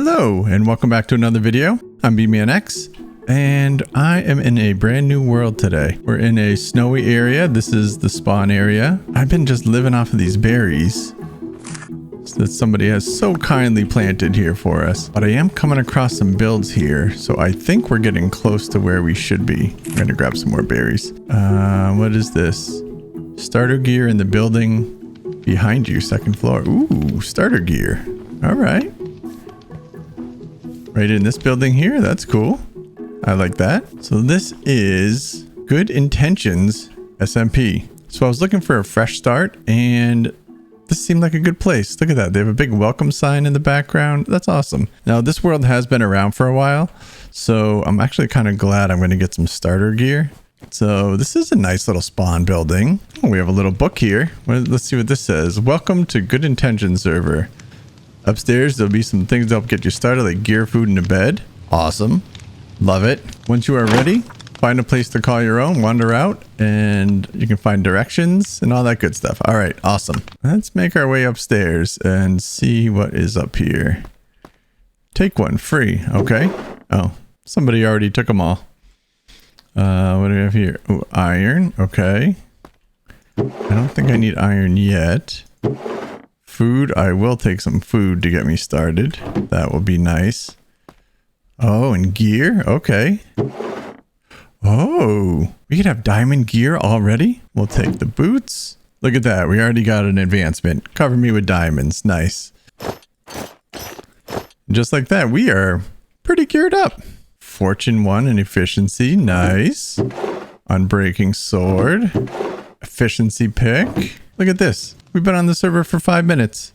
Hello and welcome back to another video. I'm B-Man-X and I am in a brand new world today. We're in a snowy area. This is the spawn area. I've been just living off of these berries that somebody has so kindly planted here for us. But I am coming across some builds here, so I think we're getting close to where we should be. I'm gonna grab some more berries. What is this? Starter gear in the building behind you, second floor. Ooh, starter gear. All right. Right in this building here. That's cool. I like that. So this is Good Intentions SMP. So I was looking for a fresh start and this seemed like a good place. Look at that. They have a big welcome sign in the background. That's awesome. Now this world has been around for a while, so I'm actually kind of glad I'm going to get some starter gear. So this is a nice little spawn building. Oh, we have a little book here. Let's see what this says. Welcome to Good Intentions server. Upstairs, there'll be some things to help get you started, like gear, food, and a bed. Awesome. Love it. Once you are ready, find a place to call your own, wander out, and you can find directions and all that good stuff. All right, awesome. Let's make our way upstairs and see what is up here. Take one, free. Okay. Oh, somebody already took them all. What do we have here? Oh, iron. Okay. I don't think I need iron yet. Food. I will take some food to get me started. That will be nice. Oh, and gear. Okay. Oh, we could have diamond gear already. We'll take the boots. Look at that. We already got an advancement. Cover me with diamonds. Nice. Just like that, we are pretty geared up. Fortune 1 and efficiency. Nice. Unbreaking sword. Efficiency pick. Look at this. We've been on the server for 5 minutes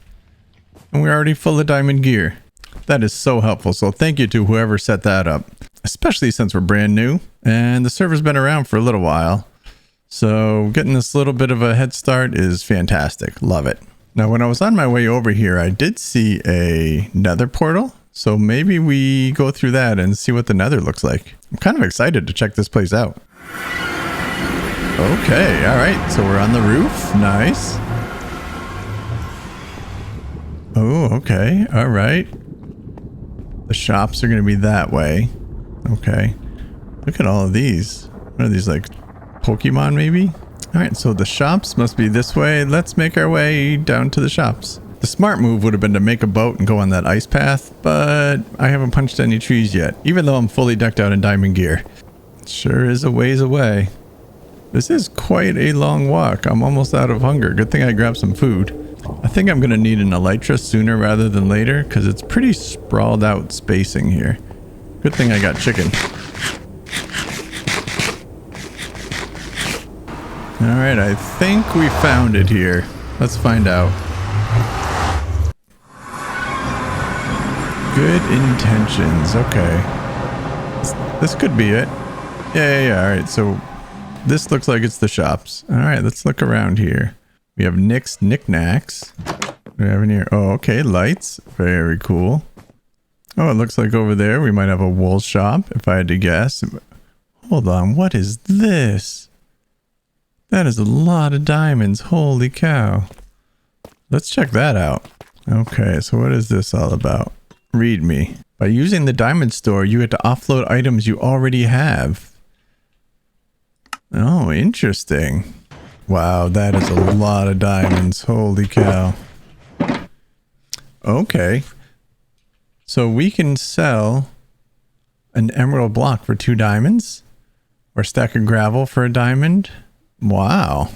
and we're already full of diamond gear. That is so helpful. So thank you to whoever set that up, especially since we're brand new and the server's been around for a little while. So getting this little bit of a head start is fantastic. Love it. Now, when I was on my way over here, I did see a nether portal. So maybe we go through that and see what the nether looks like. I'm kind of excited to check this place out. Okay. All right. So we're on the roof. Nice. Oh, okay. All right. The shops are going to be that way. Okay. Look at all of these. What are these, like Pokemon maybe? All right. So the shops must be this way. Let's make our way down to the shops. The smart move would have been to make a boat and go on that ice path, but I haven't punched any trees yet, even though I'm fully decked out in diamond gear. It sure is a ways away. This is quite a long walk. I'm almost out of hunger. Good thing I grabbed some food. I think I'm going to need an elytra sooner rather than later because it's pretty sprawled out spacing here. Good thing I got chicken. All right, I think we found it here. Let's find out. Good Intentions. Okay. This could be it. Yeah. All right, so this looks like it's the shops. All right, let's look around here. We have Nick's Knickknacks. What do we have in here? Oh, okay. Lights. Very cool. Oh, it looks like over there we might have a wool shop, if I had to guess. Hold on. What is this? That is a lot of diamonds. Holy cow. Let's check that out. Okay, so what is this all about? Read me. By using the diamond store, you get to offload items you already have. Oh, interesting. Wow, that is a lot of diamonds. Holy cow. Okay. So we can sell an emerald block for 2 diamonds or stack of gravel for a diamond. Wow.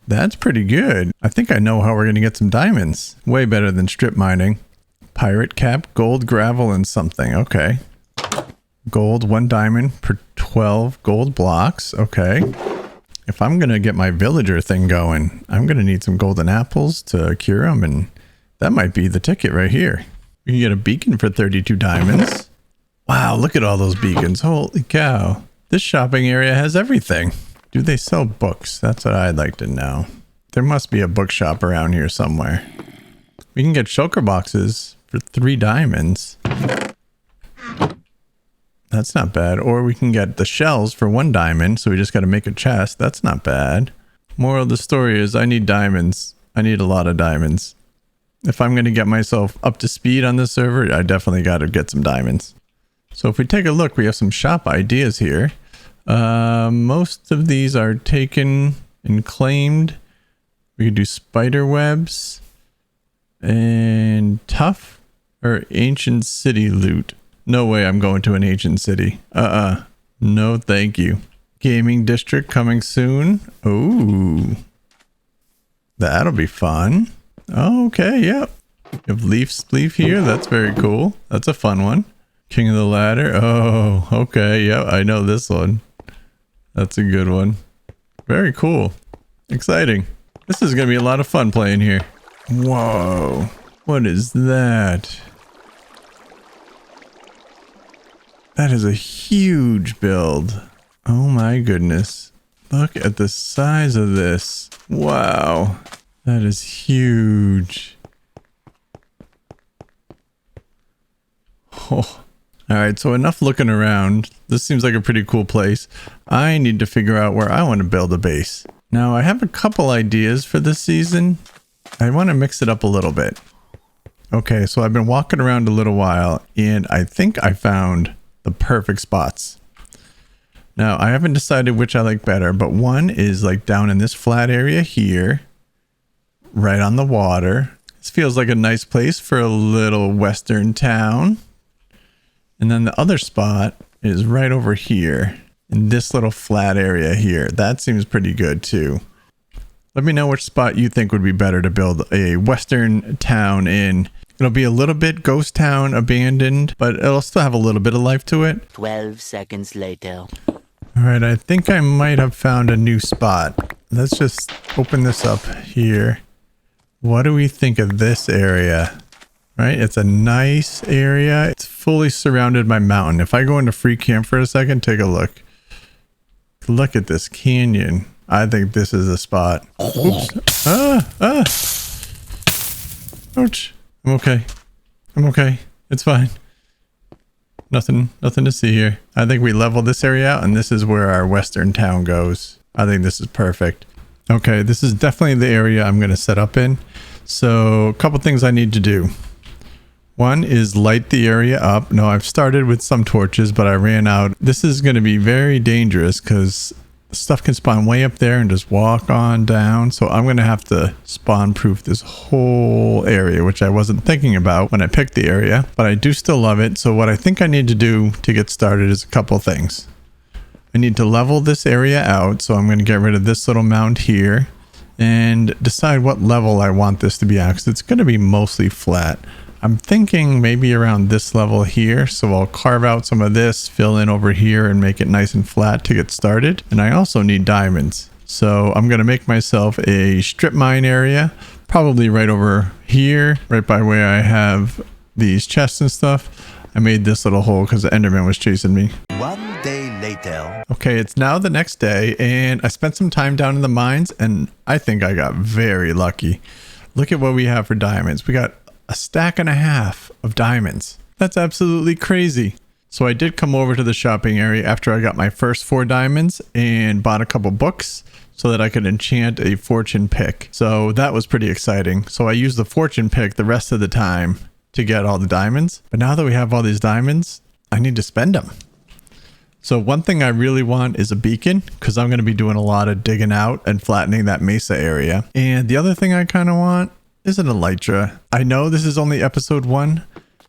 That's pretty good. I think I know how we're going to get some diamonds. Way better than strip mining. Pirate cap, gold, gravel, and something. Okay. Gold, 1 diamond per 12 gold blocks. Okay. If I'm going to get my villager thing going, I'm going to need some golden apples to cure them. And that might be the ticket right here. We can get a beacon for 32 diamonds. Wow, look at all those beacons. Holy cow. This shopping area has everything. Do they sell books? That's what I'd like to know. There must be a bookshop around here somewhere. We can get shulker boxes for 3 diamonds. That's not bad. Or we can get the shells for 1 diamond. So we just got to make a chest. That's not bad. Moral of the story is I need diamonds. I need a lot of diamonds. If I'm going to get myself up to speed on this server, I definitely got to get some diamonds. So if we take a look, we have some shop ideas here. Most of these are taken and claimed. We could do spider webs and tough or ancient city loot. No way I'm going to an ancient city. No, thank you. Gaming district coming soon. Ooh. That'll be fun. Okay, yep. You have leaf here. That's very cool. That's a fun one. King of the Ladder. Oh, okay. Yep, I know this one. That's a good one. Very cool. Exciting. This is going to be a lot of fun playing here. Whoa. What is that? That is a huge build. Oh my goodness. Look at the size of this. Wow. That is huge. Oh. Alright, so enough looking around. This seems like a pretty cool place. I need to figure out where I want to build a base. Now, I have a couple ideas for this season. I want to mix it up a little bit. Okay, so I've been walking around a little while, and I think I found the perfect spots. Now, I haven't decided which I like better, but one is like down in this flat area here, right on the water. This feels like a nice place for a little western town. And then the other spot is right over here in this little flat area here. That seems pretty good too. Let me know which spot you think would be better to build a western town in. It'll be a little bit ghost town, abandoned, but it'll still have a little bit of life to it. 12 seconds later. All right, I think I might have found a new spot. Let's just open this up here. What do we think of this area? Right, it's a nice area. It's fully surrounded by mountain. If I go into free camp for a second, take a look. Look at this canyon. I think this is a spot. Oops. Ouch. I'm okay. I'm okay. It's fine. Nothing to see here. I think we level this area out, and this is where our western town goes. I think this is perfect. Okay, this is definitely the area I'm going to set up in. So a couple things I need to do. One is light the area up. No, I've started with some torches, but I ran out. This is going to be very dangerous because stuff can spawn way up there and just walk on down. So I'm going to have to spawn proof this whole area, which I wasn't thinking about when I picked the area, but I do still love it. So what I think I need to do to get started is a couple things. I need to level this area out. So I'm going to get rid of this little mound here and decide what level I want this to be at, because it's going to be mostly flat. I'm thinking maybe around this level here. So I'll carve out some of this, fill in over here, and make it nice and flat to get started. And I also need diamonds. So I'm going to make myself a strip mine area, probably right over here, right by where I have these chests and stuff. I made this little hole because the Enderman was chasing me. 1 day later. Okay, it's now the next day, and I spent some time down in the mines, and I think I got very lucky. Look at what we have for diamonds. We got a stack and a half of diamonds. That's absolutely crazy. So I did come over to the shopping area after I got my first 4 diamonds and bought a couple books so that I could enchant a fortune pick. So that was pretty exciting. So I used the fortune pick the rest of the time to get all the diamonds. But now that we have all these diamonds, I need to spend them. So one thing I really want is a beacon, because I'm going to be doing a lot of digging out and flattening that mesa area. And the other thing I kind of want is an elytra. I know this is only episode 1,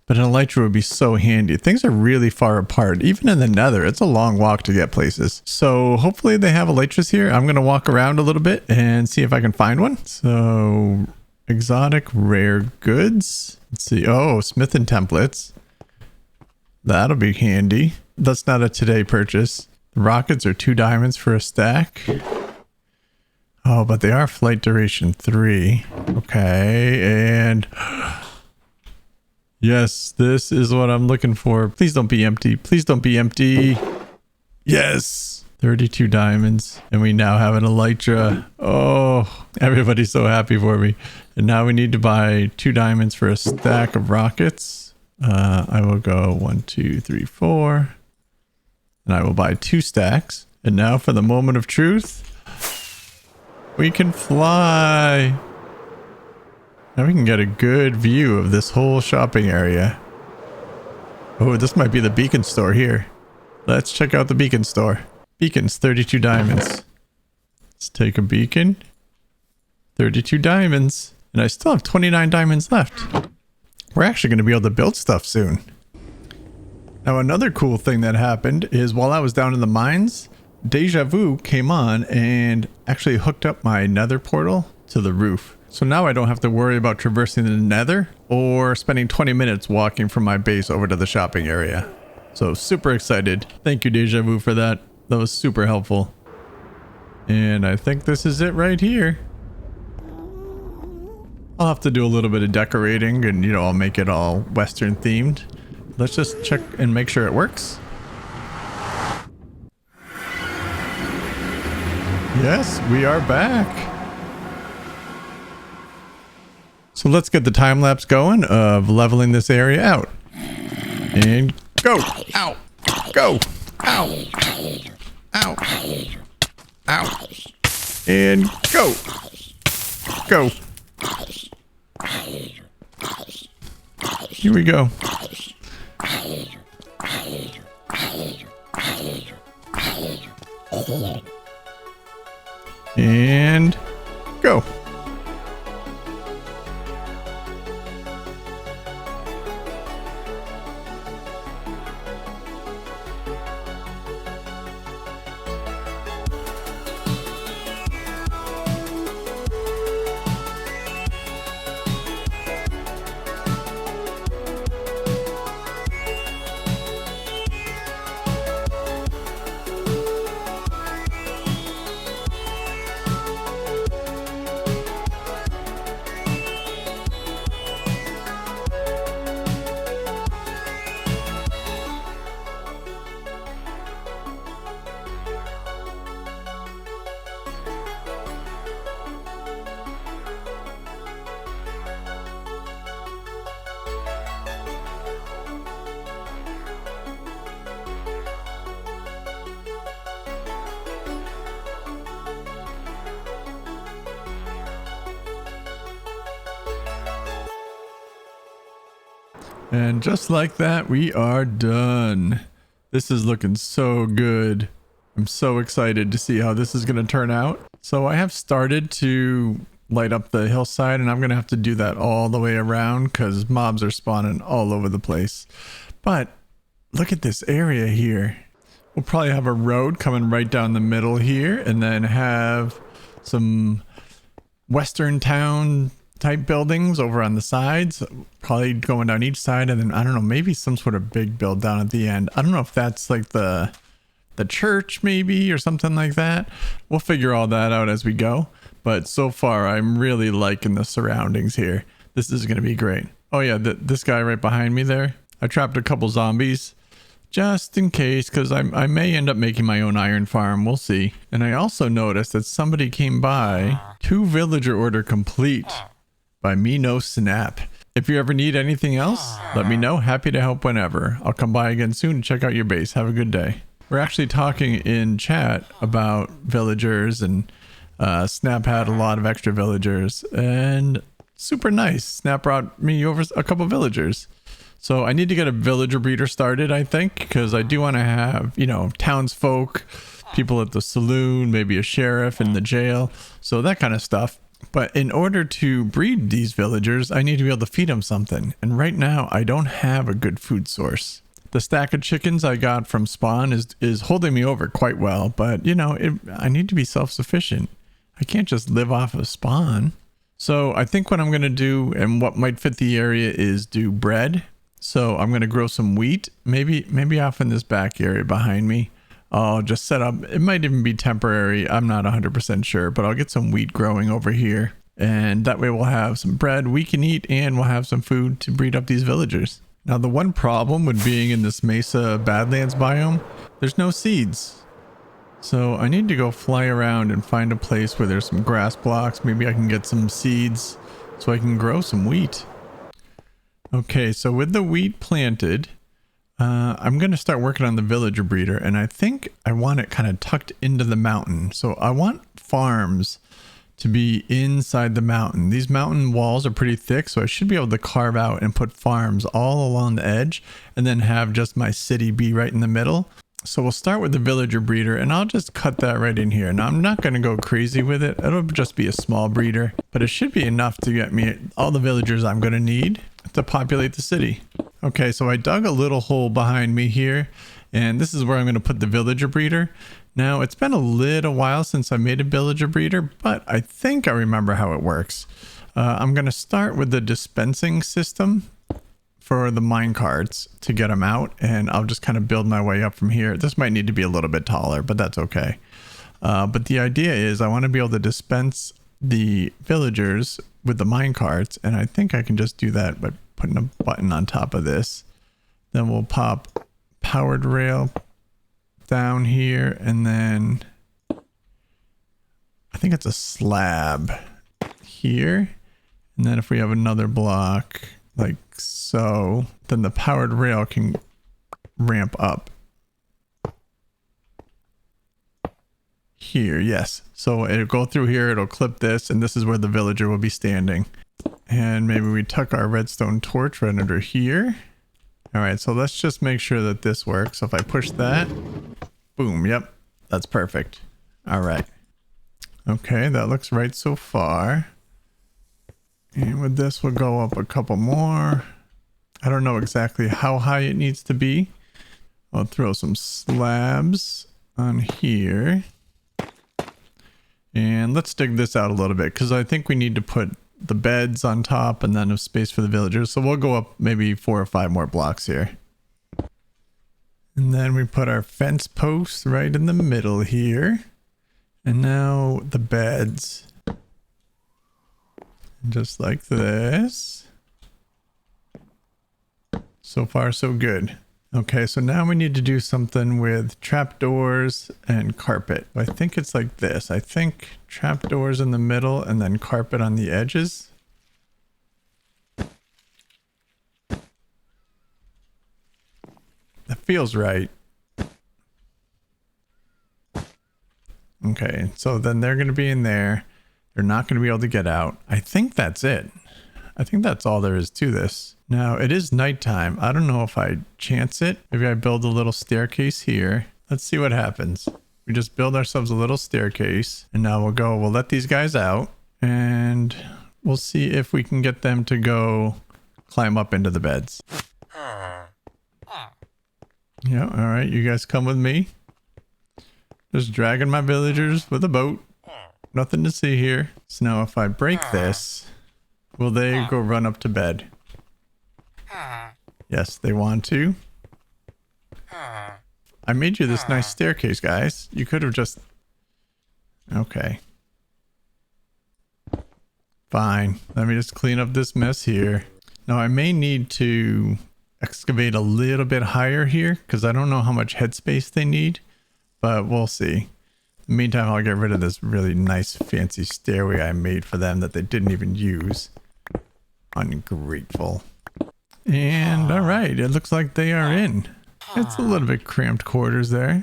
but an elytra would be so handy. Things are really far apart. Even in the nether, it's a long walk to get places. So hopefully they have elytras here. I'm going to walk around a little bit and see if I can find one. So exotic rare goods. Let's see. Oh, smith and templates. That'll be handy. That's not a today purchase. The rockets are 2 diamonds for a stack. Oh, but they are flight duration 3. Okay, and yes, this is what I'm looking for. Please don't be empty. Please don't be empty. Yes, 32 diamonds, and we now have an elytra. Oh, everybody's so happy for me. And now we need to buy 2 diamonds for a stack of rockets. I will go 1, 2, 3, 4, and I will buy 2 stacks. And now for the moment of truth. We can fly. Now we can get a good view of this whole shopping area. Oh, this might be the beacon store here. Let's check out the beacon store. Beacons, 32 diamonds. Let's take a beacon. 32 diamonds. And I still have 29 diamonds left. We're actually going to be able to build stuff soon. Now, another cool thing that happened is while I was down in the mines, Deja Vu came on and actually hooked up my nether portal to the roof. So now I don't have to worry about traversing the nether or spending 20 minutes walking from my base over to the shopping area. So super excited. Thank you, Deja Vu, for that. That was super helpful. And I think this is it right here. I'll have to do a little bit of decorating and, you know, I'll make it all Western themed. Let's just check and make sure it works. Yes, we are back. So let's get the time lapse going of leveling this area out. And go. Ow. Go. Ow. Ow. Ow. And go. Go. Here we go. And go. And just like that, we are done. This is looking so good. I'm so excited to see how this is going to turn out. So I have started to light up the hillside, and I'm going to have to do that all the way around because mobs are spawning all over the place. But look at this area here. We'll probably have a road coming right down the middle here, and then have some Western town type buildings over on the sides, probably going down each side, and then I don't know, maybe some sort of big build down at the end. I don't know if that's like the church maybe or something like that. We'll figure all that out as we go, but so far I'm really liking the surroundings here. This is going to be great. Oh yeah, this guy right behind me there, I trapped a couple zombies just in case, because I may end up making my own iron farm. We'll see. And I also noticed that somebody came by. 2 villager order complete by me no snap. If you ever need anything else, let me know. Happy to help whenever. I'll come by again soon and check out your base. Have a good day. We're actually talking in chat about villagers, and Snap had a lot of extra villagers, and super nice. Snap brought me over a couple villagers. So I need to get a villager breeder started, I think, because I do want to have, you know, townsfolk, people at the saloon, maybe a sheriff in the jail, so that kind of stuff. But in order to breed these villagers, I need to be able to feed them something. And right now, I don't have a good food source. The stack of chickens I got from spawn is holding me over quite well. But, you know, I need to be self-sufficient. I can't just live off of spawn. So I think what I'm going to do, and what might fit the area, is do bread. So I'm going to grow some wheat, maybe off in this back area behind me. I'll just set up, it might even be temporary, I'm not 100% sure, but I'll get some wheat growing over here. And that way we'll have some bread we can eat, and we'll have some food to breed up these villagers. Now the one problem with being in this Mesa Badlands biome, there's no seeds. So I need to go fly around and find a place where there's some grass blocks. Maybe I can get some seeds so I can grow some wheat. Okay, so with the wheat planted, I'm going to start working on the villager breeder, and I think I want it kind of tucked into the mountain. So I want farms to be inside the mountain. These mountain walls are pretty thick, so I should be able to carve out and put farms all along the edge and then have just my city be right in the middle. So we'll start with the villager breeder, and I'll just cut that right in here. Now, I'm not going to go crazy with it. It'll just be a small breeder, but it should be enough to get me all the villagers I'm going to need to populate the city. Okay, so I dug a little hole behind me here, and this is where I'm going to put the villager breeder. Now, it's been a little while since I made a villager breeder, but I think I remember how it works. I'm going to start with the dispensing system for the mine carts to get them out, and I'll just kind of build my way up from here. This might need to be a little bit taller, but that's okay. But the idea is I want to be able to dispense the villagers with the mine carts, and I think I can just do that by putting a button on top of this. Then we'll pop powered rail down here, and then I think it's a slab here, and then if we have another block like so, then the powered rail can ramp up here. Yes, so it'll go through here, it'll clip this, and this is where the villager will be standing. And maybe we tuck our redstone torch right under here. All right, so let's just make sure that this works. So if I push that, boom, yep, that's perfect. All right, okay, that looks right so far. And with this, we'll go up a couple more. I don't know exactly how high it needs to be. I'll throw some slabs on here. And let's dig this out a little bit, because I think we need to put the beds on top and then a space for the villagers. So we'll go up maybe 4 or 5 more blocks here. And then we put our fence posts right in the middle here. And now the beds. Just like this. So far, so good. Okay, so now we need to do something with trapdoors and carpet. I think it's like this. I think trapdoors in the middle and then carpet on the edges. That feels right. Okay, so then they're going to be in there. They're not going to be able to get out. I think that's it. I think that's all there is to this. Now, it is nighttime. I don't know if I chance it. Maybe I build a little staircase here. Let's see what happens. We just build ourselves a little staircase. And now we'll let these guys out. And we'll see if we can get them to go climb up into the beds. Yeah, all right. You guys come with me. Just dragging my villagers with a boat. Nothing to see here. So now if I break this, will they go run up to bed? Yes, they want to. I made you this nice staircase, guys. You could have just... Okay. Fine. Let me just clean up this mess here. Now I may need to excavate a little bit higher here, because I don't know how much headspace they need, but we'll see. In the meantime, I'll get rid of this really nice fancy stairway I made for them that they didn't even use. Ungrateful. And all right, it looks like they are in. It's a little bit cramped quarters there,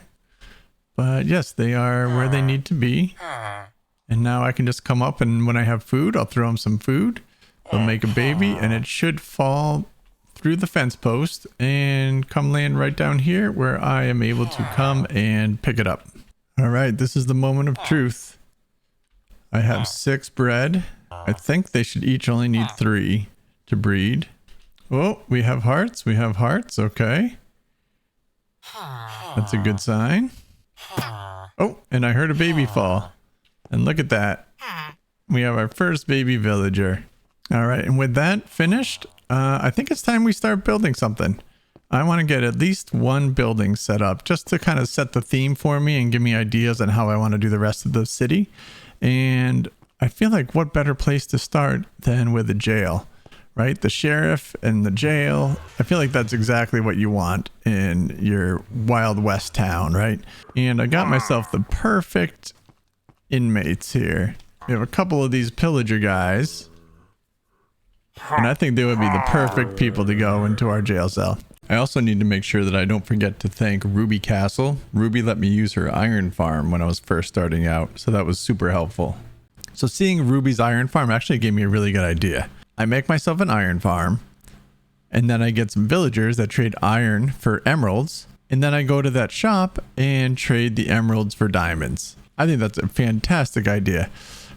but yes, they are where they need to be. And now I can just come up, and when I have food, I'll throw them some food. They'll make a baby, and it should fall through the fence post and come land right down here where I am able to come and pick it up. All right, this is the moment of truth. I have 6 bread. I think they should each only need 3 to breed. Oh, we have hearts. We have hearts. Okay. That's a good sign. Oh, and I heard a baby fall. And look at that. We have our first baby villager. All right, and with that finished, I think it's time we start building something. I want to get at least 1 building set up just to kind of set the theme for me and give me ideas on how I want to do the rest of the city. And I feel like what better place to start than with a jail, right? The sheriff and the jail. I feel like that's exactly what you want in your Wild West town, right? And I got myself the perfect inmates here. We have a couple of these pillager guys, and I think they would be the perfect people to go into our jail cell. I also need to make sure that I don't forget to thank Ruby Castle. Ruby let me use her iron farm when I was first starting out, so that was super helpful. So seeing Ruby's iron farm actually gave me a really good idea. I make myself an iron farm, and then I get some villagers that trade iron for emeralds, and then I go to that shop and trade the emeralds for diamonds. I think that's a fantastic idea.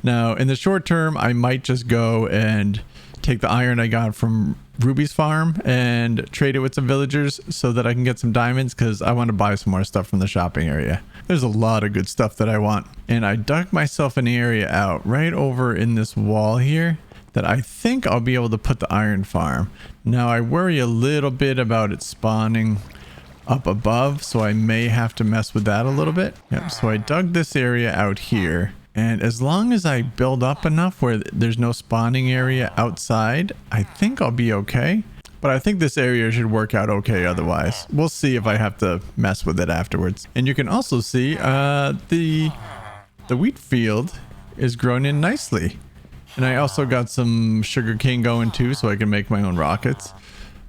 Now, in the short term, I might just go and take the iron I got from Ruby's farm and trade it with some villagers so that I can get some diamonds, because I want to buy some more stuff from the shopping area. There's a lot of good stuff that I want. And I dug myself an area out right over in this wall here that I think I'll be able to put the iron farm. Now, I worry a little bit about it spawning up above, so I may have to mess with that a little bit. Yep, so I dug this area out here. And as long as I build up enough where there's no spawning area outside, I think I'll be okay. But I think this area should work out okay otherwise. We'll see if I have to mess with it afterwards. And you can also see the wheat field is grown in nicely. And I also got some sugar cane going too, so I can make my own rockets.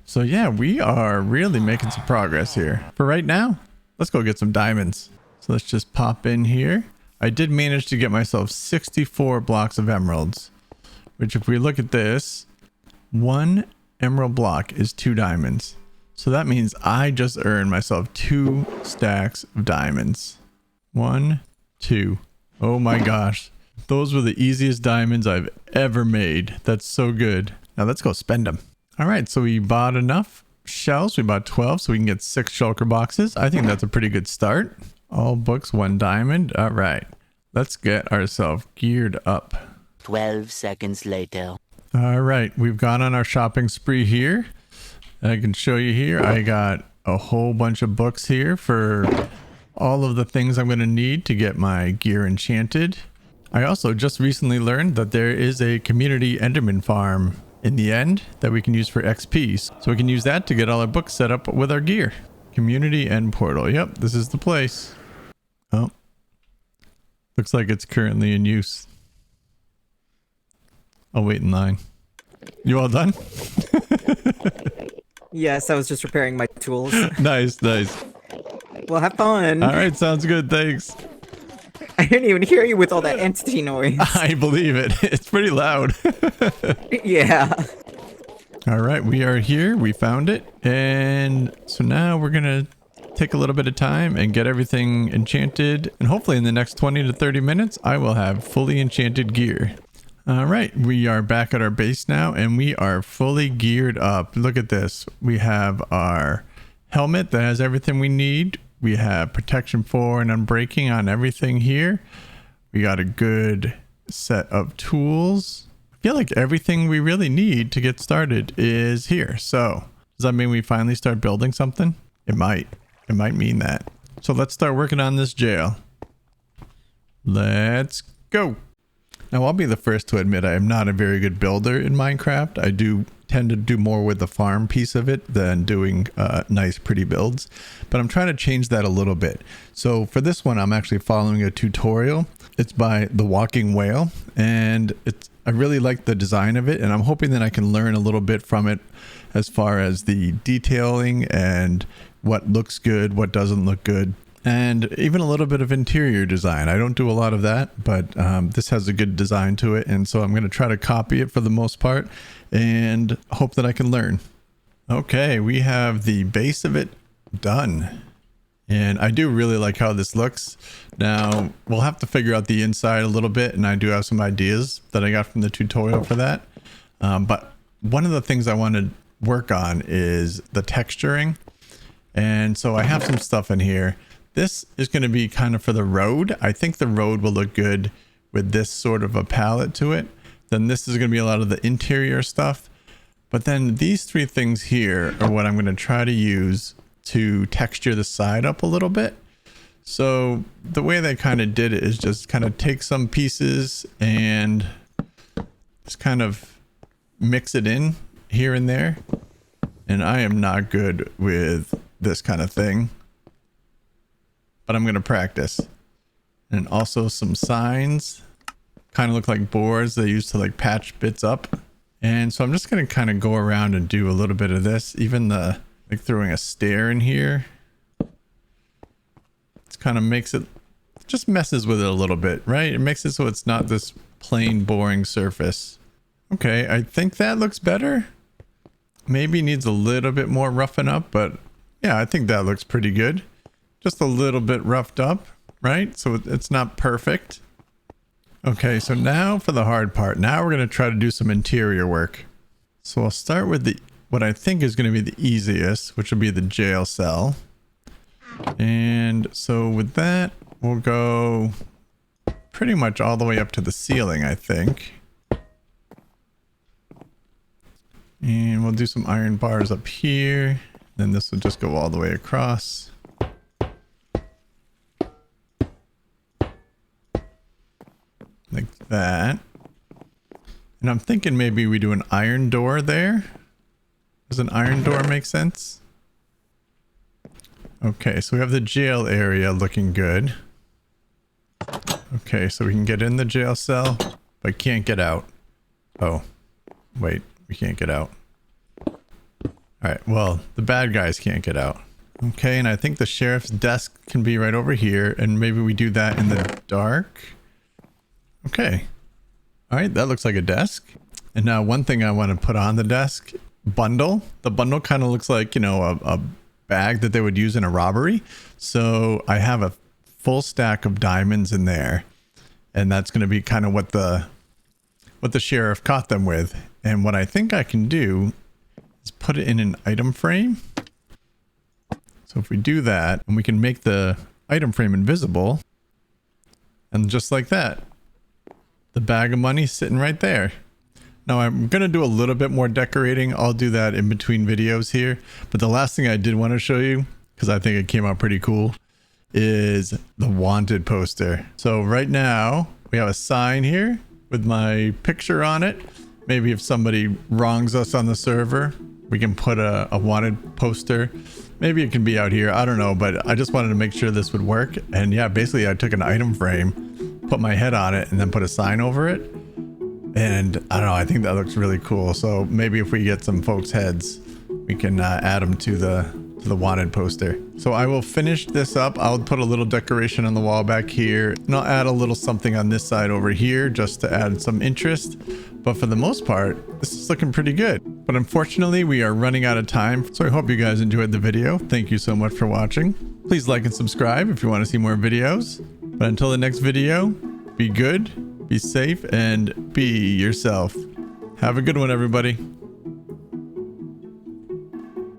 So yeah, we are really making some progress here. For right now, let's go get some diamonds. So let's just pop in here. I did manage to get myself 64 blocks of emeralds, which if we look at this, 1 emerald block is 2 diamonds. So that means I just earned myself 2 stacks of diamonds. 1, 2. Oh my gosh. Those were the easiest diamonds I've ever made. That's so good. Now let's go spend them. All right, so we bought enough shells. We bought 12 so we can get 6 shulker boxes. I think that's a pretty good start. All books, 1 diamond. All right, let's get ourselves geared up. 12 seconds later. All right, we've gone on our shopping spree here. I can show you here. I got a whole bunch of books here for all of the things I'm going to need to get my gear enchanted. I also just recently learned that there is a community Enderman farm in the end that we can use for XP. So we can use that to get all our books set up with our gear. Community end portal. Yep, this is the place. Oh, looks like it's currently in use. I'll wait in line. You all done? Yes, I was just repairing my tools. Nice, nice. Well, have fun. All right, sounds good. Thanks. I didn't even hear you with all that entity noise. I believe it. It's pretty loud. Yeah. All right, we are here. We found it. And so now we're going to take a little bit of time and get everything enchanted. And hopefully in the next 20 to 30 minutes, I will have fully enchanted gear. All right, we are back at our base now and we are fully geared up. Look at this. We have our helmet that has everything we need. We have protection 4 and unbreaking on everything here. We got a good set of tools. I feel like everything we really need to get started is here. So does that mean we finally start building something? It might. It might mean that. So let's start working on this jail. Let's go. Now, I'll be the first to admit I am not a very good builder in Minecraft. I do tend to do more with the farm piece of it than doing nice, pretty builds. But I'm trying to change that a little bit. So for this one, I'm actually following a tutorial. It's by The Walking Whale. And I really like the design of it. And I'm hoping that I can learn a little bit from it as far as the detailing and what looks good, what doesn't look good. And even a little bit of interior design. I don't do a lot of that, but this has a good design to it. And so I'm going to try to copy it for the most part and hope that I can learn. Okay, we have the base of it done. And I do really like how this looks. Now, we'll have to figure out the inside a little bit. And I do have some ideas that I got from the tutorial for that. But one of the things I want to work on is the texturing. And so I have some stuff in here. This is going to be kind of for the road. I think the road will look good with this sort of a palette to it. Then this is going to be a lot of the interior stuff. But then these 3 things here are what I'm going to try to use to texture the side up a little bit. So the way they kind of did it is just kind of take some pieces and just kind of mix it in here and there. And I am not good with this kind of thing, but I'm going to practice. And also some signs kind of look like boards they used to like patch bits up. And so I'm just going to kind of go around and do a little bit of this. Even the like throwing a stair in here, it kind of makes it, just messes with it a little bit, right? It makes it so it's not this plain boring surface. Okay, I think that looks better. Maybe needs a little bit more roughing up, but yeah, I think that looks pretty good. Just a little bit roughed up, right? So it's not perfect. Okay, so now for the hard part. Now we're going to try to do some interior work. So I'll start with what I think is going to be the easiest, which will be the jail cell. And so with that, we'll go pretty much all the way up to the ceiling, I think. And we'll do some iron bars up here. Then this will just go all the way across. Like that. And I'm thinking maybe we do an iron door there. Does an iron door make sense? Okay, so we have the jail area looking good. Okay, so we can get in the jail cell, but can't get out. Oh, wait, we can't get out. Alright, well, the bad guys can't get out. Okay, and I think the sheriff's desk can be right over here, and maybe we do that in the dark. Okay. Alright, that looks like a desk. And now one thing I want to put on the desk, bundle. The bundle kind of looks like, you know, a bag that they would use in a robbery. So I have a full stack of diamonds in there. And that's going to be kind of what the sheriff caught them with. And what I think I can do is put it in an item frame. So if we do that, and we can make the item frame invisible, and just like that, the bag of money sitting right there. Now I'm going to do a little bit more decorating. I'll do that in between videos here. But the last thing I did want to show you, because I think it came out pretty cool, is the wanted poster. So right now we have a sign here with my picture on it. Maybe if somebody wrongs us on the server, we can put a wanted poster. Maybe it can be out here. I don't know, but I just wanted to make sure this would work. And yeah, basically I took an item frame, put my head on it, and then put a sign over it. And I don't know, I think that looks really cool. So maybe if we get some folks' heads, we can add them to the wanted poster. So I will finish this up. I'll put a little decoration on the wall back here, and I'll add a little something on this side over here just to add some interest. But for the most part, this is looking pretty good. But unfortunately, we are running out of time. So I hope you guys enjoyed the video. Thank you so much for watching. Please like and subscribe if you want to see more videos. But until the next video, be good, be safe, and be yourself. Have a good one, everybody.